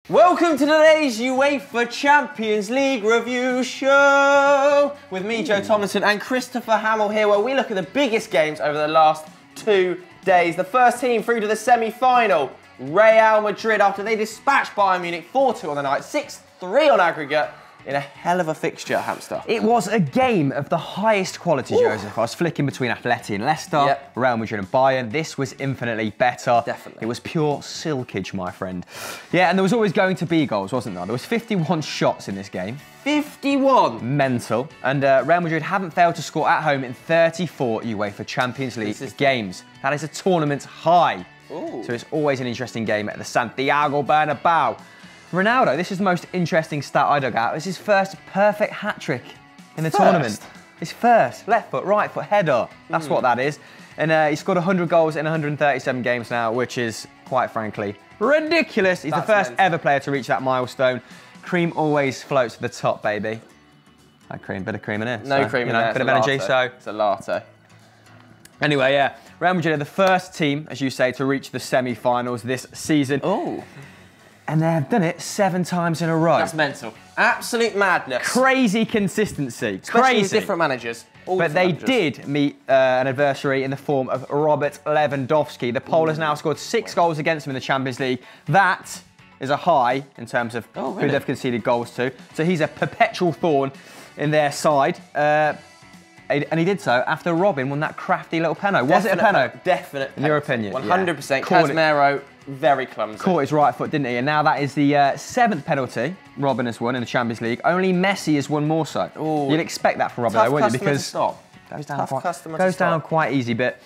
Welcome to today's UEFA Champions League review show with me, Joe Tomlinson, and Christopher Hamill here, where we look at the biggest games over the last 2 days. The first team through to the semi-final, Real Madrid, after they dispatched Bayern Munich 4-2 on the night, 6-3 on aggregate, in a hell of a fixture, Hamster. It was a game of the highest quality, Joseph. I was flicking between Atleti and Leicester, Real Madrid and Bayern. This was infinitely better. Definitely. It was pure silkage, my friend. Yeah, and there was always going to be goals, wasn't there? There was 51 shots in this game. 51! Mental. And Real Madrid haven't failed to score at home in 34 UEFA Champions League games. That is a tournament high. Ooh. So it's always an interesting game at the Santiago Bernabeu. Ronaldo, this is the most interesting stat I dug out. It's his first perfect hat-trick in the tournament. His first. Left foot, right foot, header. That's what that is. And he's scored 100 goals in 137 games now, which is, quite frankly, ridiculous. He's the first ever player to reach that milestone. Cream always floats to the top, baby. That cream, bit of cream in it. No cream in there. Bit of energy, so. It's a latte. Anyway, yeah. Real Madrid are the first team, as you say, to reach the semi-finals this season. Oh. And they have done it 7 times in a row. That's mental. Absolute madness. Crazy consistency. Especially with different managers. But they did meet an adversary in the form of Robert Lewandowski. The Pole has now scored 6 goals against him in the Champions League. That is a high in terms of who they've conceded goals to. So he's a perpetual thorn in their side. And he did so after Robin won that crafty little penno. Was it a penno? Definite. In your opinion? 100%. Casemiro, very clumsy. Caught his right foot, didn't he? And now that is the 7th penalty Robin has won in the Champions League. Only Messi has won more so. Ooh. You'd expect that from Robin, though, wouldn't you? Because goes down quite easy, but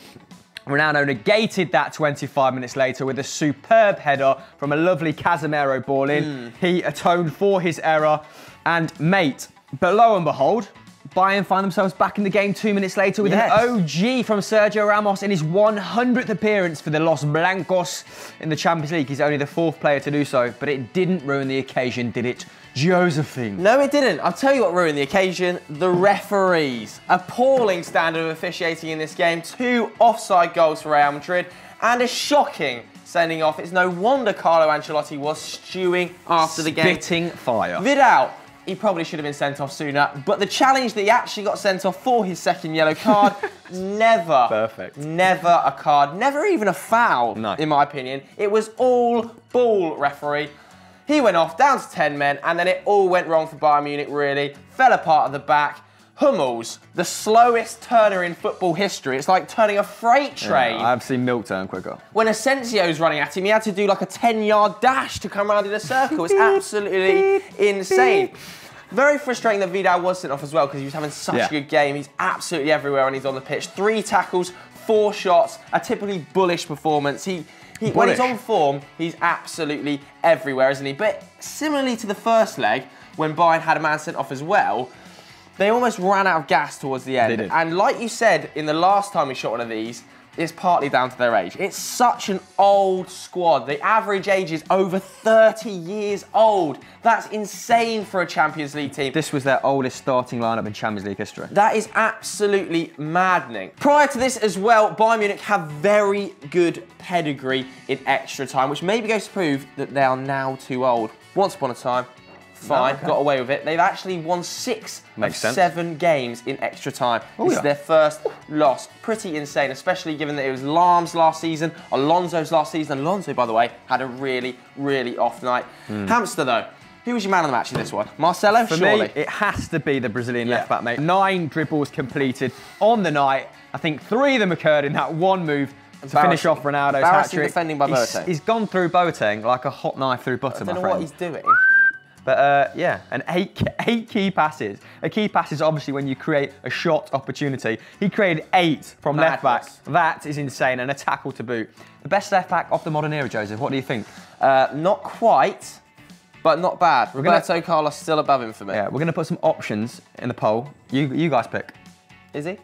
Ronaldo negated that 25 minutes later with a superb header from a lovely Casemiro ball in. He atoned for his error. And mate, but lo and behold, Bayern find themselves back in the game 2 minutes later with an OG from Sergio Ramos in his 100th appearance for the Los Blancos in the Champions League. He's only the 4th player to do so, but it didn't ruin the occasion, did it, Josephine? No, it didn't. I'll tell you what ruined the occasion. The referees. Appalling standard of officiating in this game. 2 offside goals for Real Madrid and a shocking sending off. It's no wonder Carlo Ancelotti was stewing after the game. Spitting fire. Vidal. He probably should have been sent off sooner, but the challenge that he actually got sent off for his 2nd yellow card, never. Perfect. Never a card, never even a foul, in my opinion. It was all ball, referee. He went off, down to 10 men, and then it all went wrong for Bayern Munich, really. Fell apart at the back. Hummels, the slowest turner in football history. It's like turning a freight train. Yeah, I've seen Milk turn quicker. When Asensio's running at him, he had to do like a 10-yard dash to come around in a circle. It's absolutely insane. Very frustrating that Vidal was sent off as well because he was having such a good game. He's absolutely everywhere when he's on the pitch. 3 tackles, 4 shots, a typically bullish performance. When he's on form, he's absolutely everywhere, isn't he? But similarly to the first leg, when Bayern had a man sent off as well, they almost ran out of gas towards the end. They did. And like you said, in the last time we shot one of these, it's partly down to their age. It's such an old squad. The average age is over 30 years old. That's insane for a Champions League team. This was their oldest starting lineup in Champions League history. That is absolutely maddening. Prior to this as well, Bayern Munich have very good pedigree in extra time, which maybe goes to prove that they are now too old. Once upon a time, fine, got away with it. They've actually won 6 of 7 games in extra time. This is their first loss. Pretty insane, especially given that it was Lahm's last season, Alonso's last season. Alonso, by the way, had a really, really off night. Hamster, though, who was your man of the match in this one? Marcelo, surely? Me, it has to be the Brazilian left-back, mate. 9 dribbles completed on the night. I think 3 of them occurred in that one move to finish off Ronaldo's hat-trick. Defending by Boateng. He's gone through Boateng like a hot knife through butter, my friend. I don't know what he's doing. But yeah, and 8 key passes. A key pass is obviously when you create a shot opportunity. He created 8 from left back. That is insane, and a tackle to boot. The best left back of the modern era, Joseph. What do you think? Not quite, but not bad. Roberto Carlos still above him for me. Yeah, we're gonna put some options in the poll. You guys pick. Is he?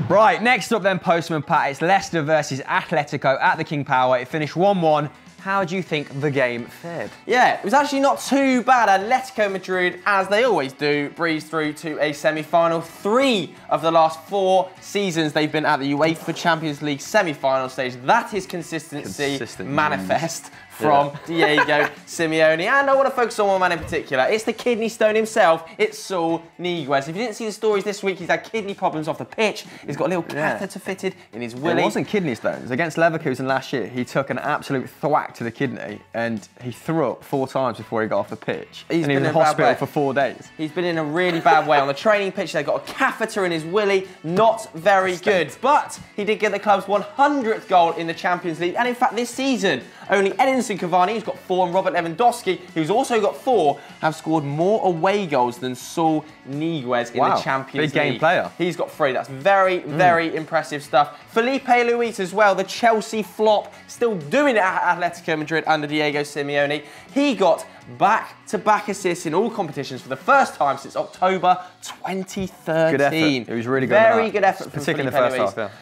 Right, next up then, Postman Pat. It's Leicester versus Atletico at the King Power. It finished 1-1. How do you think the game fared? Yeah, it was actually not too bad. Atletico Madrid, as they always do, breezed through to a semi-final. 3 of the last 4 seasons they've been at the UEFA Champions League semi-final stage. That is consistency manifest from Diego Simeone. And I want to focus on one man in particular. It's the kidney stone himself. It's Saul Niguez. If you didn't see the stories this week, he's had kidney problems off the pitch. He's got a little catheter fitted in his willy. It wasn't kidney stones. Against Leverkusen last year, he took an absolute thwack to the kidney and he threw up 4 times before he got off the pitch. And he was in hospital for 4 days. He's been in a really bad way. On the training pitch, they've got a catheter in his willy. Not very good. But he did get the club's 100th goal in the Champions League. And in fact, this season, only Edinson Cavani, who's got 4, and Robert Lewandowski, who's also got 4, have scored more away goals than Saul Niguez in the Champions League. Big game player. He's got 3. That's very, very impressive stuff. Felipe Luis as well, the Chelsea flop, still doing it at Atletico Madrid under Diego Simeone. He got back-to-back assists in all competitions for the first time since October 2013. Good effort. It was really good. Very good effort from particularly Felipe in the first half, yeah.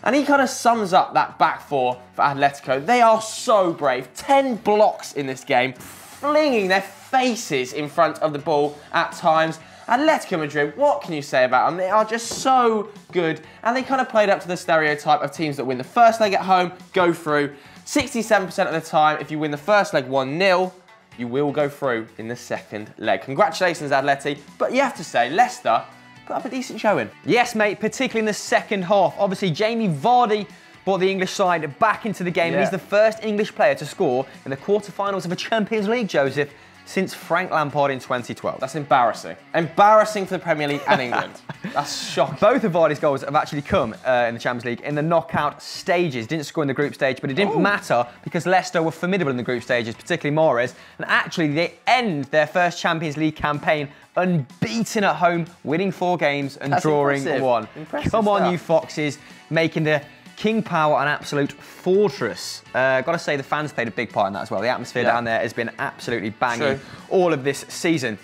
And he kind of sums up that back four for Atletico. They are so brave. 10 blocks in this game, flinging their faces in front of the ball at times. Atletico Madrid, what can you say about them? They are just so good. And they kind of played up to the stereotype of teams that win the first leg at home, go through. 67% of the time, if you win the first leg 1-0, you will go through in the second leg. Congratulations, Atleti. But you have to say, Leicester put up a decent showing. Yes, mate, particularly in the second half. Obviously, Jamie Vardy brought the English side back into the game, and he's the first English player to score in the quarterfinals of a Champions League, Joseph, since Frank Lampard in 2012. That's embarrassing. Embarrassing for the Premier League and England. That's shocking. Both of Vardy's goals have actually come in the Champions League in the knockout stages. Didn't score in the group stage, but it didn't matter because Leicester were formidable in the group stages, particularly Mahrez. And actually, they end their first Champions League campaign unbeaten at home, winning 4 games and drawing 1. Come on, you Foxes, making the King Power an absolute fortress. Got to say, the fans played a big part in that as well. The atmosphere down there has been absolutely banging all of this season.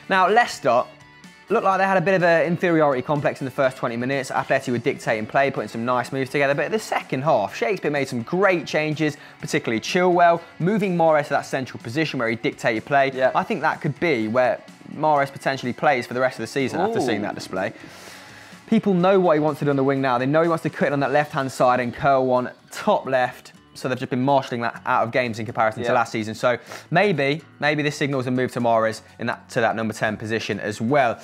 Now, Leicester looked like they had a bit of an inferiority complex in the first 20 minutes. Atleti were dictating play, putting some nice moves together. But in the second half, Shakespeare made some great changes, particularly Chilwell, moving Mahrez to that central position where he dictated play. I think that could be where Mahrez potentially plays for the rest of the season after seeing that display. People know what he wants to do on the wing now. They know he wants to cut it on that left-hand side and curl one top left. So they've just been marshalling that out of games in comparison to last season. So maybe this signals a move to Mahrez to that number 10 position as well.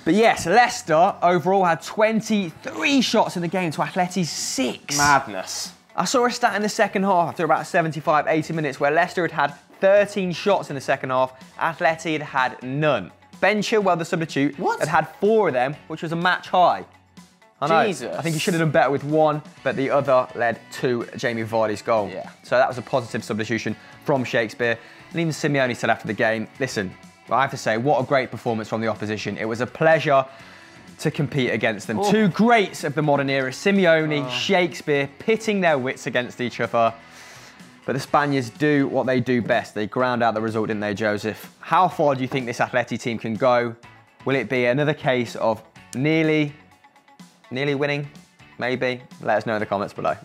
But yes, Leicester overall had 23 shots in the game to Atleti's 6. Madness. I saw a stat in the second half after about 75, 80 minutes where Leicester had 13 shots in the second half. Atleti had none. Ben Chilwell, the substitute, had had 4 of them, which was a match high. I know. Jesus. I think he should have done better with 1, but the other led to Jamie Vardy's goal. So that was a positive substitution from Shakespeare. And even Simeone said after the game, listen, I have to say, what a great performance from the opposition. It was a pleasure to compete against them. 2 greats of the modern era, Simeone, Shakespeare, pitting their wits against each other. But the Spaniards do what they do best. They ground out the result, didn't they, Joseph? How far do you think this Atleti team can go? Will it be another case of nearly winning? Maybe? Let us know in the comments below.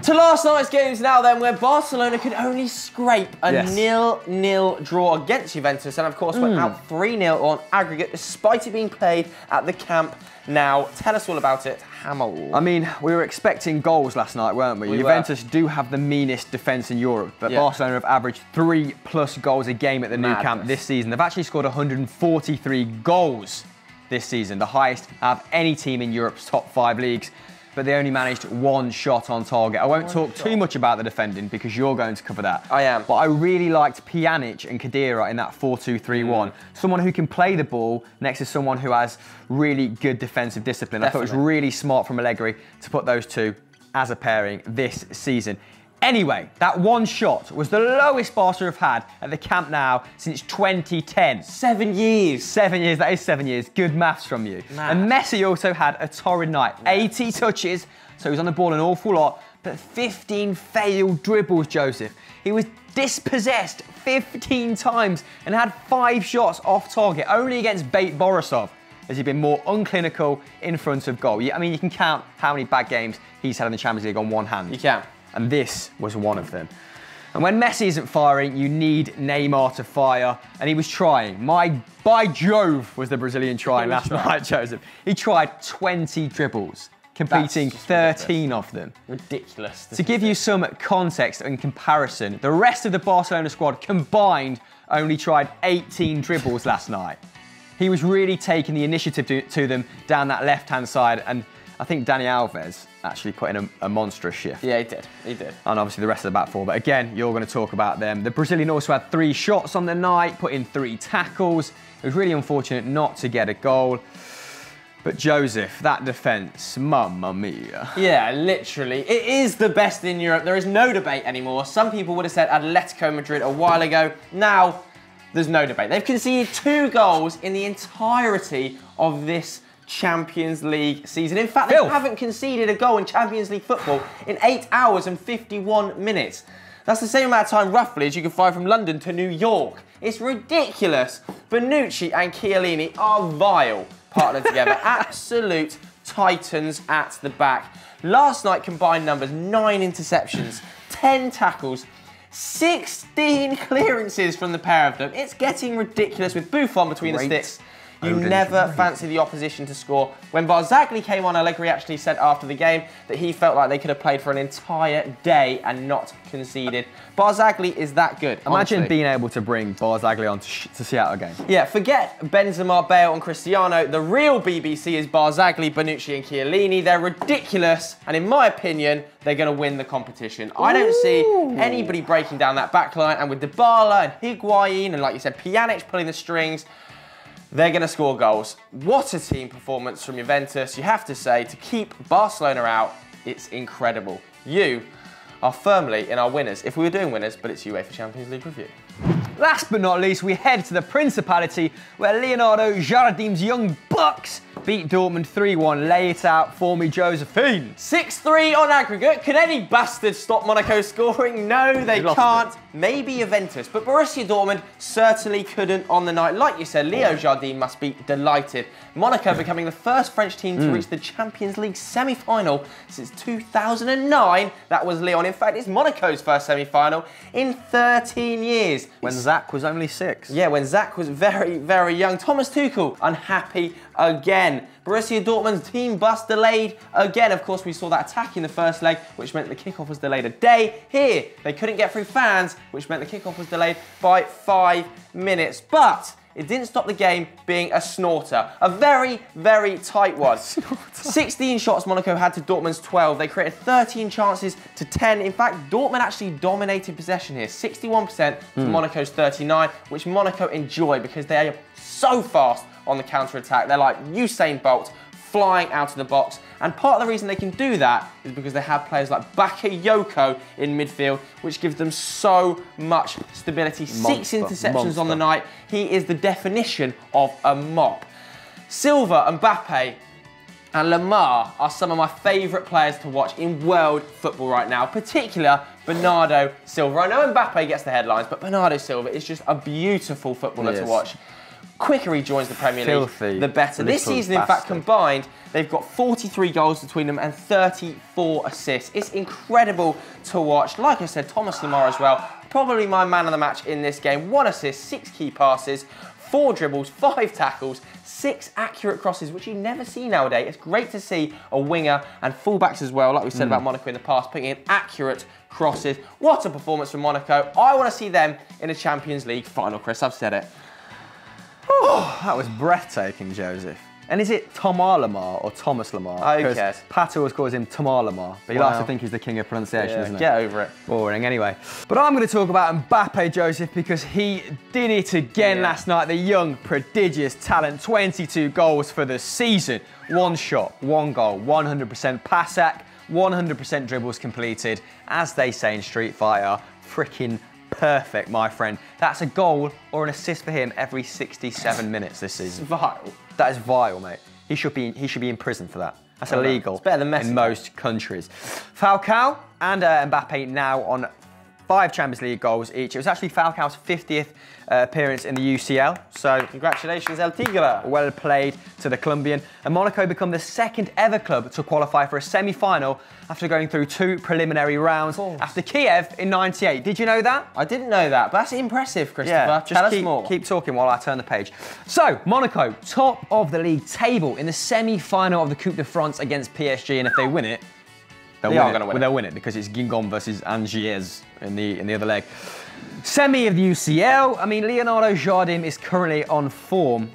To last night's games now then, where Barcelona could only scrape a 0-0 draw against Juventus and of course went out 3-0 on aggregate despite it being played at the Camp Nou. Tell us all about it, Hamel. I mean, we were expecting goals last night, weren't we? Juventus do have the meanest defence in Europe, but Barcelona have averaged 3+ goals a game at the Nou Camp this season. They've actually scored 143 goals this season, the highest out of any team in Europe's top 5 leagues, but they only managed 1 shot on target. I won't talk too much about the defending because you're going to cover that. I am. But I really liked Pjanic and Khedira in that 4-2-3-1. Someone who can play the ball next to someone who has really good defensive discipline. I thought it was really smart from Allegri to put those 2 as a pairing this season. Anyway, that 1 shot was the lowest Barca have had at the Camp Nou since 2010. 7 years. 7 years, that is 7 years. Good maths from you. And Messi also had a torrid night. 80 touches, so he was on the ball an awful lot, but 15 failed dribbles, Joseph. He was dispossessed 15 times and had 5 shots off target, only against Bate Borisov, as he'd been more unclinical in front of goal. I mean, you can count how many bad games he's had in the Champions League on one hand. You can. And this was one of them. And when Messi isn't firing, you need Neymar to fire. And he was trying. By Jove was the Brazilian trying last night, Joseph. He tried 20 dribbles. completing 13 of them. Ridiculous. To give you some context and comparison, the rest of the Barcelona squad combined only tried 18 dribbles last night. He was really taking the initiative to them down that left-hand side, and I think Dani Alves actually put in a monstrous shift. Yeah, he did. He did. And obviously the rest of the back four. But again, you're going to talk about them. The Brazilian also had 3 shots on the night, put in 3 tackles. It was really unfortunate not to get a goal. But Joseph, that defence, mamma mia. Yeah, literally. It is the best in Europe. There is no debate anymore. Some people would have said Atletico Madrid a while ago. Now, there's no debate. They've conceded 2 goals in the entirety of this Champions League season. In fact, they haven't conceded a goal in Champions League football in 8 hours and 51 minutes. That's the same amount of time, roughly, as you can fly from London to New York. It's ridiculous. Bonucci and Chiellini are vile partnered together. Absolute titans at the back. Last night, combined numbers, 9 interceptions, 10 tackles, 16 clearances from the pair of them. It's getting ridiculous with Buffon between the sticks. You never fancy the opposition to score. When Barzagli came on, Allegri actually said after the game that he felt like they could have played for an entire day and not conceded. Barzagli is that good. Imagine honestly. being able to bring Barzagli on to Seattle again. Yeah, forget Benzema, Bale and Cristiano. The real BBC is Barzagli, Bonucci and Chiellini. They're ridiculous, and in my opinion, they're going to win the competition. I don't see anybody breaking down that back line, and with Dybala and Higuain and, like you said, Pjanic pulling the strings, they're going to score goals. What a team performance from Juventus. You have to say, to keep Barcelona out, it's incredible. You are firmly in our winners, if we were doing winners, but it's UEFA Champions League review. Last but not least, we head to the Principality, where Leonardo Jardim's young Bucks beat Dortmund 3-1. Lay it out for me, Josephine. 6-3 on aggregate. Can any bastard stop Monaco scoring? No, they can't. Maybe Juventus, but Borussia Dortmund certainly couldn't on the night. Like you said, Leo Jardim must be delighted. Monaco becoming the first French team to reach the Champions League semi-final since 2009. That was Lyon. In fact, it's Monaco's first semi-final in 13 years. When Zach was only 6. Yeah, when Zach was very, very young. Thomas Tuchel, unhappy again. Borussia Dortmund's team bus delayed again. Of course, we saw that attack in the first leg, which meant the kickoff was delayed a day. Here, they couldn't get through fans, which meant the kickoff was delayed by 5 minutes. But it didn't stop the game being a snorter. A very, very tight one. 16 shots Monaco had to Dortmund's 12. They created 13 chances to 10. In fact, Dortmund actually dominated possession here. 61% to Monaco's 39, which Monaco enjoy because they are so fast on the counter-attack. They're like Usain Bolt, flying out of the box. And part of the reason they can do that is because they have players like Bakayoko in midfield, which gives them so much stability. 6 interceptions on the night. He is the definition of a mop. Silva, Mbappe and Lamar are some of my favourite players to watch in world football right now, particularly Bernardo Silva. I know Mbappe gets the headlines, but Bernardo Silva is just a beautiful footballer to watch. Quicker he joins the Premier League, the better. This season, in fact, combined, they've got 43 goals between them and 34 assists. It's incredible to watch. Like I said, Thomas Lamar as well, probably my man of the match in this game. 1 assist, 6 key passes, 4 dribbles, 5 tackles, 6 accurate crosses, which you never see nowadays. It's great to see a winger and fullbacks as well, like we said about Monaco in the past, putting in accurate crosses. What a performance from Monaco. I want to see them in a Champions League final, Chris. I've said it. Oh, that was breathtaking, Joseph. And is it Thomas Lamar or Thomas Lamar? Who cares? Pato always calls him Thomas Lamar, but he likes to think he's the king of pronunciation, isn't he? Get over it. Boring, anyway. But I'm going to talk about Mbappe, Joseph, because he did it again last night. The young, prodigious talent, 22 goals for the season. 1 shot, 1 goal, 100% pass act, 100% dribbles completed. As they say in Street Fighter, freaking perfect, my friend. That's a goal or an assist for him every 67 minutes this season. It's vile. That is vile, mate. He should be in prison for that. That's illegal. It's better than Messi in most countries. Falcao and Mbappe now on 5 Champions League goals each. It was actually Falcao's 50th appearance in the UCL. So congratulations, El Tigre. Well played to the Colombian. And Monaco become the 2nd ever club to qualify for a semi-final after going through 2 preliminary rounds after Kiev in '98. Did you know that? I didn't know that, but that's impressive, Christopher. Yeah, Tell us more. Keep talking while I turn the page. So, Monaco, top of the league table in the semi-final of the Coupe de France against PSG, and if they win it, they'll win it because it's Guingamp versus Angers in the other leg. Semi of the UCL. I mean, Leonardo Jardim is currently on form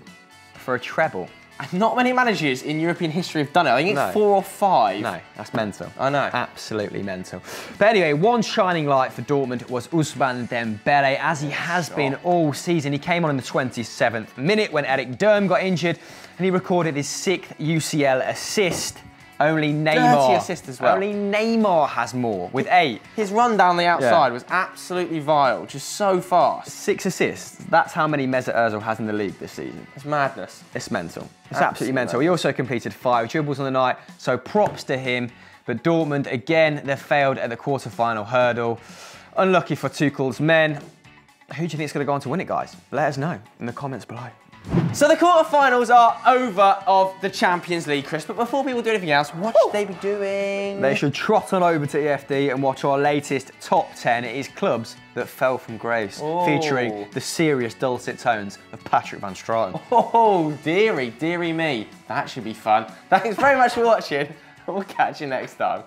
for a treble. Not many managers in European history have done it. I think it's 4 or 5. No, that's mental. I know. Absolutely mental. But anyway, one shining light for Dortmund was Ousmane Dembele, as he has been all season. He came on in the 27th minute when Eric Durm got injured, and he recorded his 6th UCL assist. Only Neymar. Dirty assist as well. Only Neymar has more with 8. His run down the outside was absolutely vile, just so fast. 6 assists. That's how many Mesut Ozil has in the league this season. It's madness. It's mental. It's absolutely mental. He also completed 5 dribbles on the night, so props to him. But Dortmund, again, they failed at the quarter-final hurdle. Unlucky for Tuchel's men. Who do you think is going to go on to win it, guys? Let us know in the comments below. So the quarterfinals are over of the Champions League, Chris, but before people do anything else, what should they be doing? They should trot on over to EFD and watch our latest top 10. It is clubs that fell from grace, featuring the serious dulcet tones of Patrick van Straten. Oh, dearie me. That should be fun. Thanks very much for watching. We'll catch you next time.